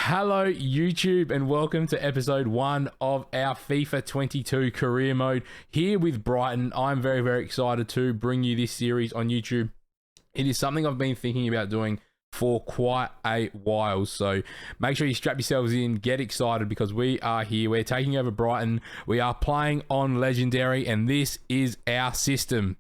Hello YouTube and welcome to episode 1 of our FIFA 22 career mode here with Brighton. I'm very excited to bring you this series on YouTube. It is something I've been thinking about doing for quite a while, so make sure you strap yourselves in, get excited because we are here. We're taking over Brighton. We are playing on Legendary and this is our system.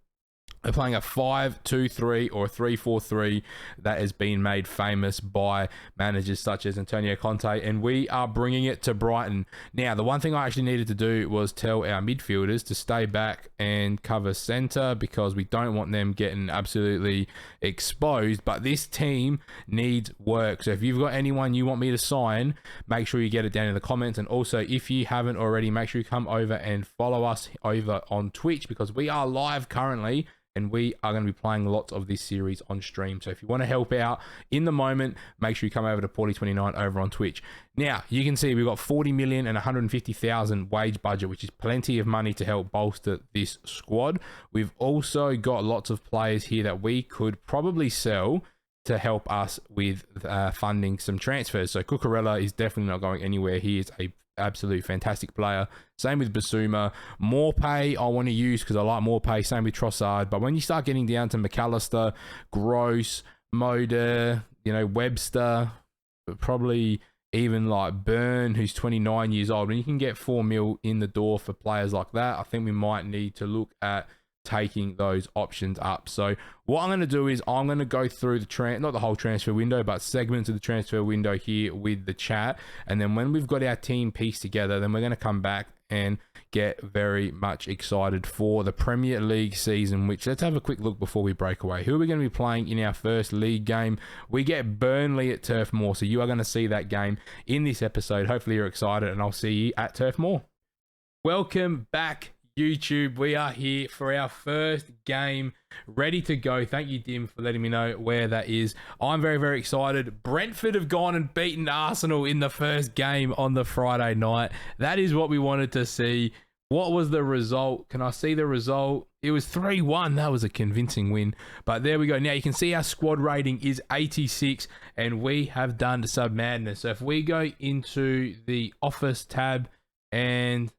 We're playing a 5-2-3 or a 3-4-3 that has been made famous by managers such as Antonio Conte, and we are bringing it to Brighton. Now, the one thing I actually needed to do was tell our midfielders to stay back and cover centre because we don't want them getting absolutely exposed, but this team needs work. So if you've got anyone you want me to sign, make sure you get it down in the comments, and also if you haven't already, make sure you come over and follow us over on Twitch because we are live currently and we are going to be playing lots of this series on stream. So if you want to help out in the moment, make sure you come over to Paulie29 over on Twitch. Now, you can see we've got 40 million and 150,000 wage budget, which is plenty of money to help bolster this squad. We've also got lots of players here that we could probably sell to help us with funding some transfers. So Cucurella is definitely not going anywhere. He is a absolute fantastic player. Same with Basuma. Morpay I want to use because I like Morpay. Same with Trossard. But when you start getting down to McAllister, Gross, Moder, Webster, probably even like Byrne, who's 29 years old, and you can get 4 mil in the door for players like that, I think we might need to look at taking those options up. So what I'm going to do is I'm going to go through not the whole transfer window, but segments of the transfer window here with the chat, and then when we've got our team pieced together, then we're going to come back and get very much excited for the Premier League season, which let's have a quick look before we break away. Who are we going to be playing in our first league game? We get Burnley at Turf Moor, so you are going to see that game in this episode. Hopefully you're excited, and I'll see you at Turf Moor. Welcome back, YouTube. We are here for our first game, ready to go. Thank you, Dim, for letting me know where that is. I'm very excited. Brentford have gone and beaten Arsenal in the first game on the Friday night. That is what we wanted to see. What was the result? Can I see the result? It was 3-1. That was a convincing win. But there we go. Now you can see our squad rating is 86 and we have done some madness. So if we go into the Office tab and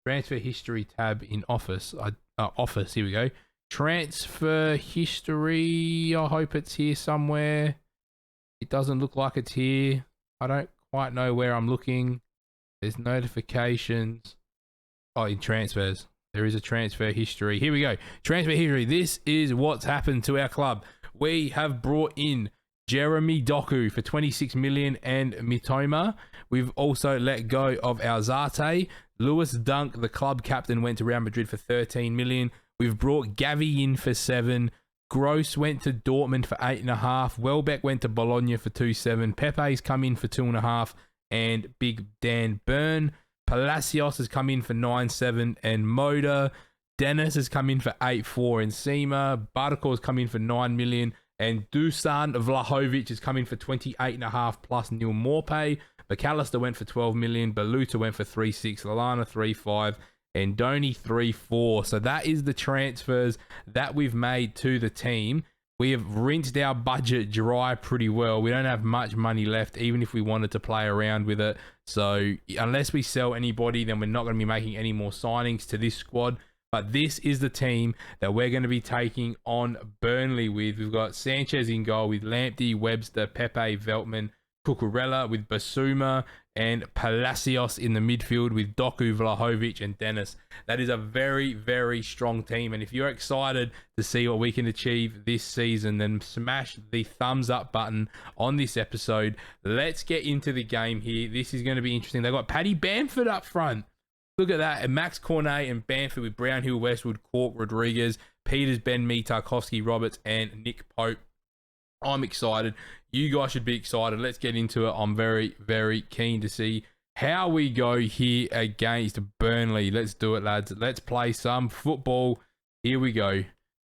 Transfer History tab in Office. Office, here we go. Transfer History. I hope it's here somewhere. It doesn't look like it's here. I don't quite know where I'm looking. There's notifications. Oh, in transfers. There is a Transfer History. Here we go. Transfer History. This is what's happened to our club. We have brought in Jeremy Doku for 26 million and Mitoma. We've also let go of our Zarte. Lewis Dunk, the club captain, went to Real Madrid for 13 million. We've brought Gavi in for 7. Gross went to Dortmund for 8.5. Welbeck went to Bologna for 2.7. Pepe's come in for 2.5. And Big Dan Byrne. Palacios has come in for 9.7. And Moda. Dennis has come in for 8.4. And Sema. Barco has come in for 9 million. And Dusan Vlahovic has come in for 28.5 plus Neil Morpay. McAllister went for 12 million. Baluta went for 3.6. Lallana 3.5. And Donny 3.4. So that is the transfers that we've made to the team. We have rinsed our budget dry pretty well. We don't have much money left, even if we wanted to play around with it. So unless we sell anybody, then we're not going to be making any more signings to this squad. But this is the team that we're going to be taking on Burnley with. We've got Sanchez in goal with Lamptey, Webster, Pepe, Veltman, Cucurella with Basuma, and Palacios in the midfield with Doku, Vlahovic, and Dennis. That is a very strong team. And if you're excited to see what we can achieve this season, then smash the thumbs up button on this episode. Let's get into the game here. This is going to be interesting. They've got Paddy Bamford up front. Look at that. And Max Cornet and Bamford with Brownhill, Westwood, Cork, Rodriguez, Peters, Ben Mee, Tarkovsky, Roberts, and Nick Pope. I'm excited. You guys should be excited. Let's get into it. I'm very keen to see how we go here against Burnley. Let's do it, lads. Let's play some football. Here we go.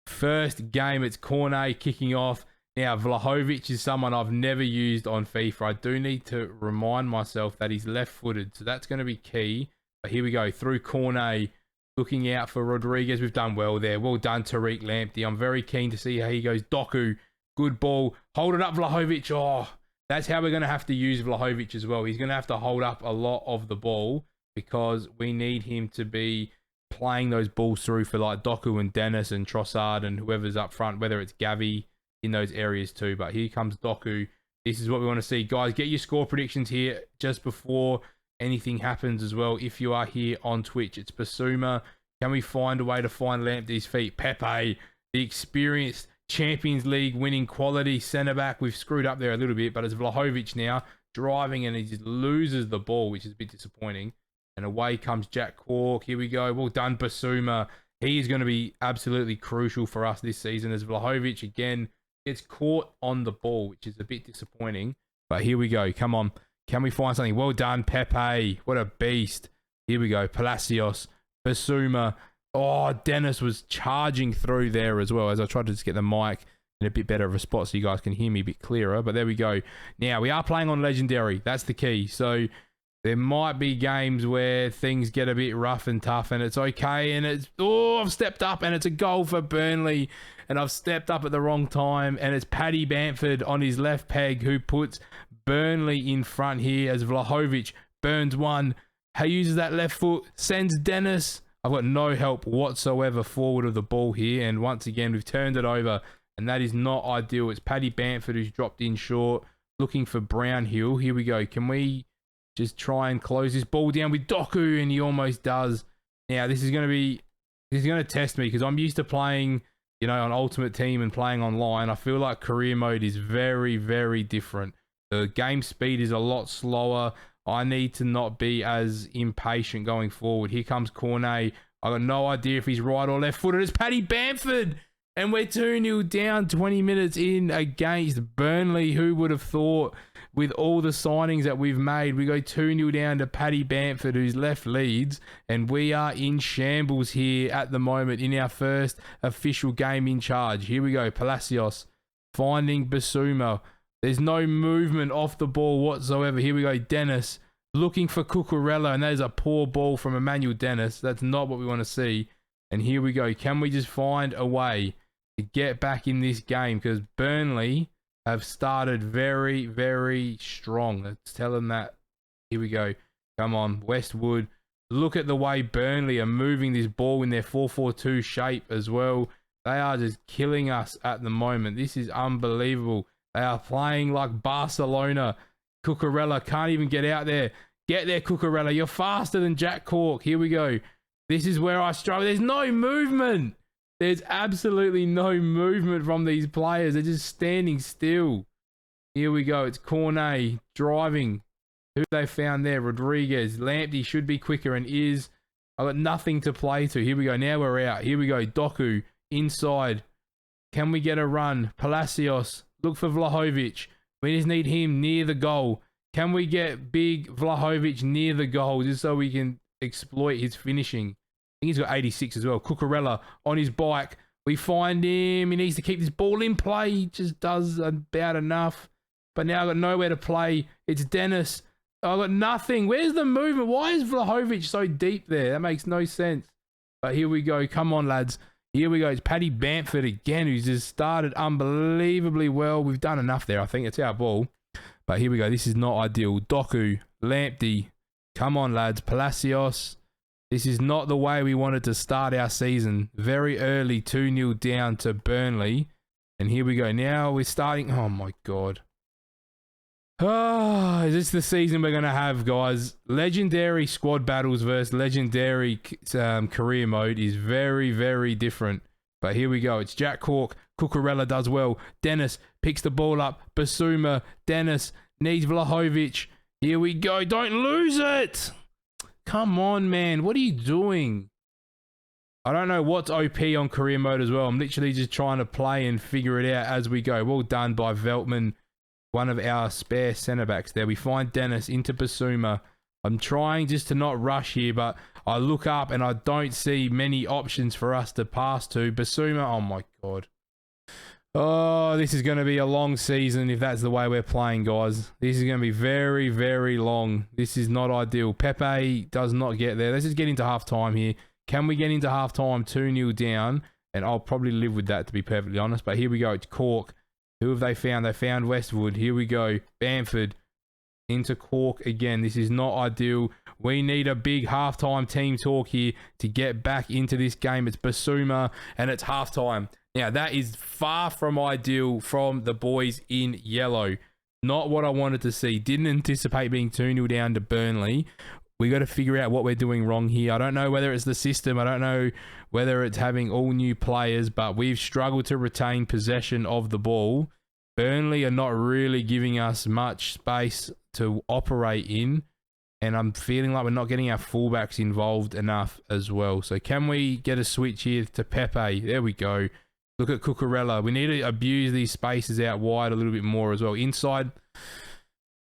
First game, it's Cornet kicking off. Now, Vlahovic is someone I've never used on FIFA. I do need to remind myself that he's left-footed, so that's going to be key. But here we go, through Cornet, looking out for Rodriguez. We've done well there. Well done, Tariq Lamptey. I'm very keen to see how he goes. Doku, good ball. Hold it up, Vlahovic. Oh, That's how we're going to have to use Vlahovic as well. He's going to have to hold up a lot of the ball because we need him to be playing those balls through for like Doku and Dennis and Trossard and whoever's up front, whether it's Gavi in those areas too. But here comes Doku. This is what we want to see. Guys, get your score predictions here just before anything happens as well. If you are here on Twitch, it's Basuma. Can we find a way to find Lamptey's feet? Pepe, the experienced Champions League winning quality centre-back. We've screwed up there a little bit, but it's Vlahovic now driving and he just loses the ball, which is a bit disappointing. And away comes Jack Cork. Here we go. Well done, Basuma. He is going to be absolutely crucial for us this season as Vlahovic again gets caught on the ball, which is a bit disappointing. But here we go. Come on. Can we find something? Well done, Pepe. What a beast. Here we go. Palacios, Basuma. Oh, Dennis was charging through there as well as I tried to just get the mic in a bit better of a spot so you guys can hear me a bit clearer. But there we go. Now, we are playing on Legendary. That's the key. So there might be games where things get a bit rough and tough and it's okay. And it's, oh, I've stepped up and it's a goal for Burnley. And I've stepped up at the wrong time. And it's Paddy Bamford on his left peg who puts Burnley in front here as Vlahovic burns one. He uses that left foot, sends Dennis. I've got no help whatsoever forward of the ball here. And once again, we've turned it over. And that is not ideal. It's Paddy Bamford who's dropped in short, looking for Brownhill. Here we go. Can we just try and close this ball down with Doku? And he almost does. Now, this is going to test me because I'm used to playing, you know, on Ultimate Team and playing online. I feel like career mode is very, very different. The game speed is a lot slower. I need to not be as impatient going forward. Here comes Cornet. I got no idea if he's right or left footed. It's Paddy Bamford. And we're 2-0 down 20 minutes in against Burnley. Who would have thought with all the signings that we've made, we go 2-0 down to Paddy Bamford, who's left Leeds. And we are in shambles here at the moment in our first official game in charge. Here we go. Palacios finding Basuma. There's no movement off the ball whatsoever. Here we go. Dennis looking for Cucurella. And that is a poor ball from Emmanuel Dennis. That's not what we want to see. And here we go. Can we just find a way to get back in this game? Because Burnley have started very, very strong. Let's tell them that. Here we go. Come on. Westwood. Look at the way Burnley are moving this ball in their 4-4-2 shape as well. They are just killing us at the moment. This is unbelievable. They are playing like Barcelona. Cucurella can't even get out there. Get there, Cucurella. You're faster than Jack Cork. Here we go. This is where I struggle. There's no movement. There's absolutely no movement from these players. They're just standing still. Here we go. It's Cornet driving. Who they found there? Rodriguez. Lamptey should be quicker and is. I've got nothing to play to. Here we go. Now we're out. Here we go. Doku inside. Can we get a run? Palacios. Look for Vlahovic. We just need him near the goal. Can we get big Vlahovic near the goal just so we can exploit his finishing? I think he's got 86 as well. Cucurella on his bike. We find him. He needs to keep this ball in play. He just does about enough. But now I've got nowhere to play. It's Dennis. I've got nothing. Where's the movement? Why is Vlahovic so deep there? That makes no sense. But here we go. Come on, lads. Here we go. It's Paddy Bamford again, who's just started unbelievably well. We've done enough there. I think it's our ball. But here we go. This is not ideal. Doku, Lamptey. Come on, lads. Palacios. This is not the way we wanted to start our season. Very early, 2-0 down to Burnley. And here we go. Now we're starting. Oh, my God. Oh, is this the season we're going to have, guys? Legendary squad battles versus legendary career mode is very, very different. But here we go. It's Jack Cork. Cucurella does well. Dennis picks the ball up. Basuma. Dennis needs Vlahovic. Here we go. Don't lose it. Come on, man. What are you doing? I don't know what's OP on career mode as well. I'm literally just trying to play and figure it out as we go. Well done by Veltman, one of our spare centre-backs there. We find Dennis into Basuma. I'm trying just to not rush here, but I look up and I don't see many options for us to pass to. Basuma, oh my God. Oh, this is going to be a long season if that's the way we're playing, guys. This is going to be very, very long. This is not ideal. Pepe does not get there. Let's just get into half-time here. Can we get into half-time 2-0 down? And I'll probably live with that, to be perfectly honest. But here we go. It's Cork. Who have they found? They found Westwood. Here we go. Bamford into Cork again. This is not ideal. We need a big halftime team talk here to get back into this game. It's Basuma and it's halftime. Now, that is far from ideal from the boys in yellow. Not what I wanted to see. Didn't anticipate being 2-0 down to Burnley. We got to figure out what we're doing wrong here. I don't know whether it's the system. I don't know whether it's having all new players, but we've struggled to retain possession of the ball. Burnley are not really giving us much space to operate in, and I'm feeling like we're not getting our fullbacks involved enough as well. So can we get a switch here to Pepe? There we go. Look at Cucurella. We need to abuse these spaces out wide a little bit more as well. Inside,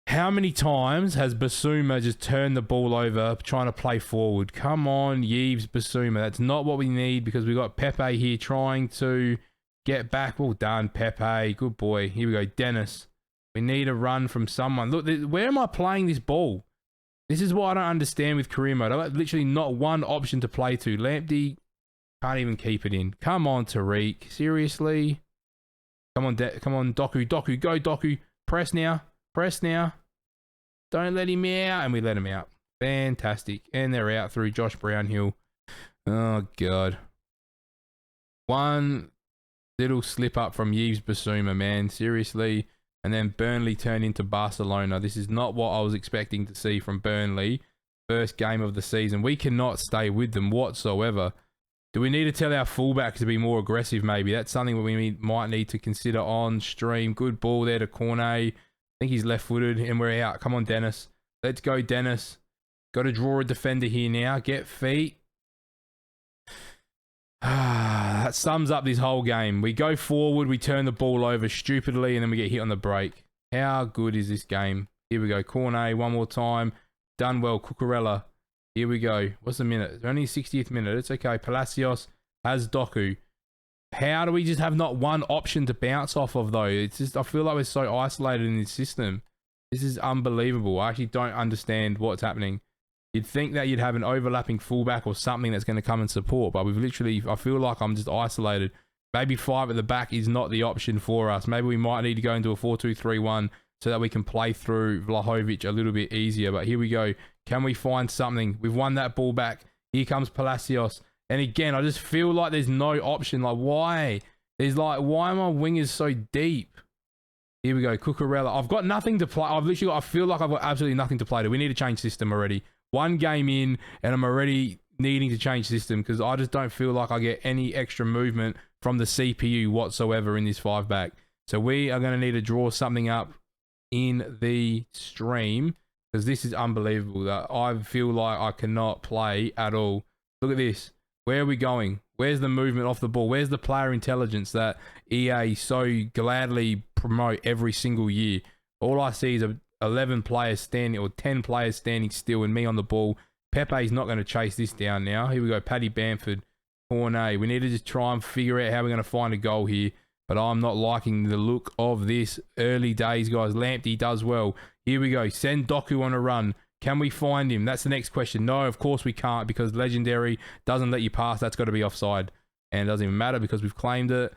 how many times has Basuma just turned the ball over trying to play forward? Come on, Yves Basuma. That's not what we need because we've got Pepe here trying to get back. Well done, Pepe. Good boy. Here we go, Dennis. We need a run from someone. Look, where am I playing this ball? This is what I don't understand with career mode. I've got literally not one option to play to. Lamptey can't even keep it in. Come on, Tariq. Seriously? Come on, Doku. Doku, go, Doku. Press now. Press now. Don't let him out. And we let him out. Fantastic. And they're out through Josh Brownhill. Oh, God. One little slip up from Yves Basuma, man. Seriously. And then Burnley turned into Barcelona. This is not what I was expecting to see from Burnley. First game of the season. We cannot stay with them whatsoever. Do we need to tell our fullbacks to be more aggressive maybe? That's something we might need to consider on stream. Good ball there to Cornet. I think he's left-footed and we're out. Come on, Dennis. Let's go, Dennis. Got to draw a defender here now. Get feet. That sums up this whole game. We go forward, we turn the ball over stupidly, and then we get hit on the break. How good is this game? Here we go. Cornet, one more time. Done well. Cucurella. Here we go. What's the minute? It's only 60th minute. It's okay. Palacios has Doku. How do we just have not one option to bounce off of, though? It's just, I feel like we're so isolated in this system. This is unbelievable. I actually don't understand what's happening. You'd think that you'd have an overlapping fullback or something that's going to come and support, but we've literally, I feel like I'm just isolated. Maybe 5 at the back is not the option for us. Maybe we might need to go into a 4-2-3-1 so that we can play through Vlahovic a little bit easier. But here we go. Can we find something? We've won that ball back. Here comes Palacios. And again, I just feel like there's no option. Like, why? There's like, why are my wingers so deep? Here we go. Cucurella. I've got nothing to play. I feel like I've got absolutely nothing to play to. We need to change system already. One game in, and I'm already needing to change system because I just don't feel like I get any extra movement from the CPU whatsoever in this 5-back. So we are going to need to draw something up in the stream because this is unbelievable. That I feel like I cannot play at all. Look at this. Where are we going? Where's the movement off the ball? Where's the player intelligence that EA so gladly promote every single year? All I see is 11 players standing or 10 players standing still and me on the ball. Pepe's not going to chase this down now. Here we go. Paddy Bamford. Cornet. We need to just try and figure out how we're going to find a goal here. But I'm not liking the look of this. Early days, guys. Lamptey does well. Here we go. Send Doku on a run. Can we find him? That's the next question. No, of course we can't because Legendary doesn't let you pass. That's got to be offside. And it doesn't even matter because we've claimed it.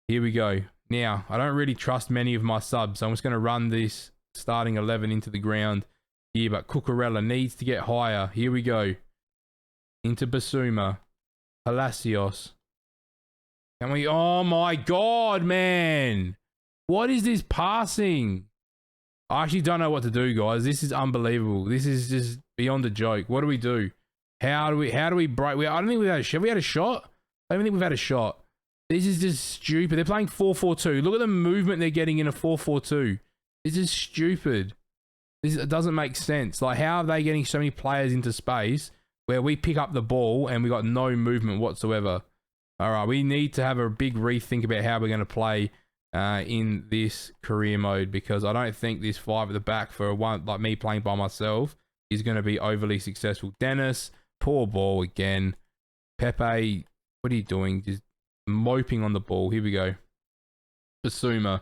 Here we go. Now, I don't really trust many of my subs. So I'm just going to run this starting 11 into the ground here. But Cucurella needs to get higher. Here we go. Into Basuma. Palacios. Can we... Oh my God, man. What is this passing? I actually don't know what to do, guys. This is unbelievable. This is just beyond a joke. What do we do? How do we break? I don't think we had a shot. Have we had a shot? I don't think we've had a shot. This is just stupid. They're playing 4-4-2. Look at the movement they're getting in a 4-4-2. This is stupid. It doesn't make sense. Like, how are they getting so many players into space where we pick up the ball and we got no movement whatsoever? All right, we need to have a big rethink about how we're going to play in this career mode because I don't think this 5 at the back for one like me playing by myself is going to be overly successful. Dennis, poor ball again. Pepe, what are you doing? Just moping on the ball. Here we go. Basuma,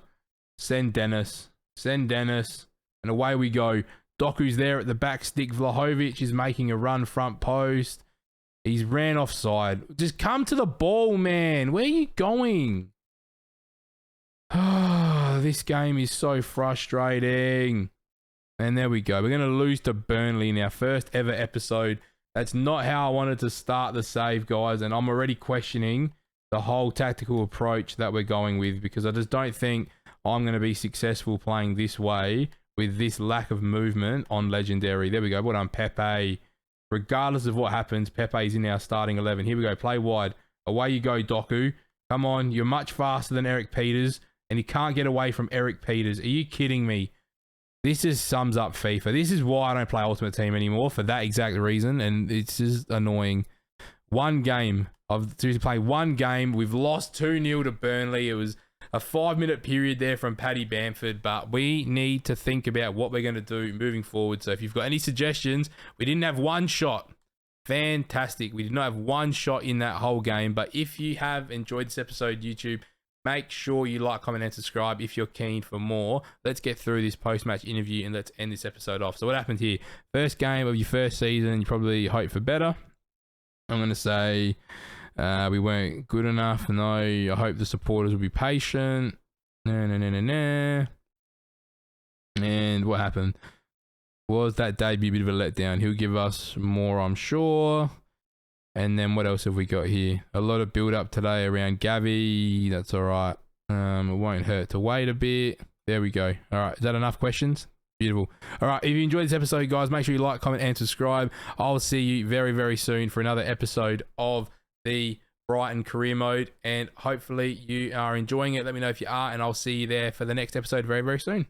send Dennis, and away we go. Doku's there at the back stick. Vlahovic is making a run front post. He's ran offside. Just come to the ball, man. Where are you going? Oh, this game is so frustrating. And there we go. We're going to lose to Burnley in our first ever episode. That's not how I wanted to start the save, guys. And I'm already questioning the whole tactical approach that we're going with, because I just don't think I'm going to be successful playing this way with this lack of movement on Legendary. There we go. Well done, Pepe. Regardless of what happens, Pepe's in our starting 11. Here we go. Play wide. Away you go, Doku. Come on. You're much faster than Eric Peters, and you can't get away from Eric Peters. Are you kidding me? This just sums up FIFA. This is why I don't play Ultimate Team anymore, for that exact reason, and it's just annoying. One game. I've to play one game. We've lost 2-0 to Burnley. It was a 5-minute period there from Paddy Bamford, but we need to think about what we're going to do moving forward. So if you've got any suggestions, we didn't have one shot. Fantastic. We did not have one shot in that whole game, but if you have enjoyed this episode, YouTube, make sure you like, comment, and subscribe if you're keen for more. Let's get through this post-match interview and let's end this episode off. So what happened here? First game of your first season, you probably hope for better. I'm going to say we weren't good enough. No, I hope the supporters will be patient. No. And what happened? Was that debut a bit of a letdown? He'll give us more, I'm sure. And then what else have we got here? A lot of build up today around Gabby. That's all right. It won't hurt to wait a bit. There we go. All right. Is that enough questions? Beautiful. All right. If you enjoyed this episode, guys, make sure you like, comment, and subscribe. I'll see you very, very soon for another episode of the Brighton career mode. And hopefully you are enjoying it. Let me know if you are, and I'll see you there for the next episode very, very soon.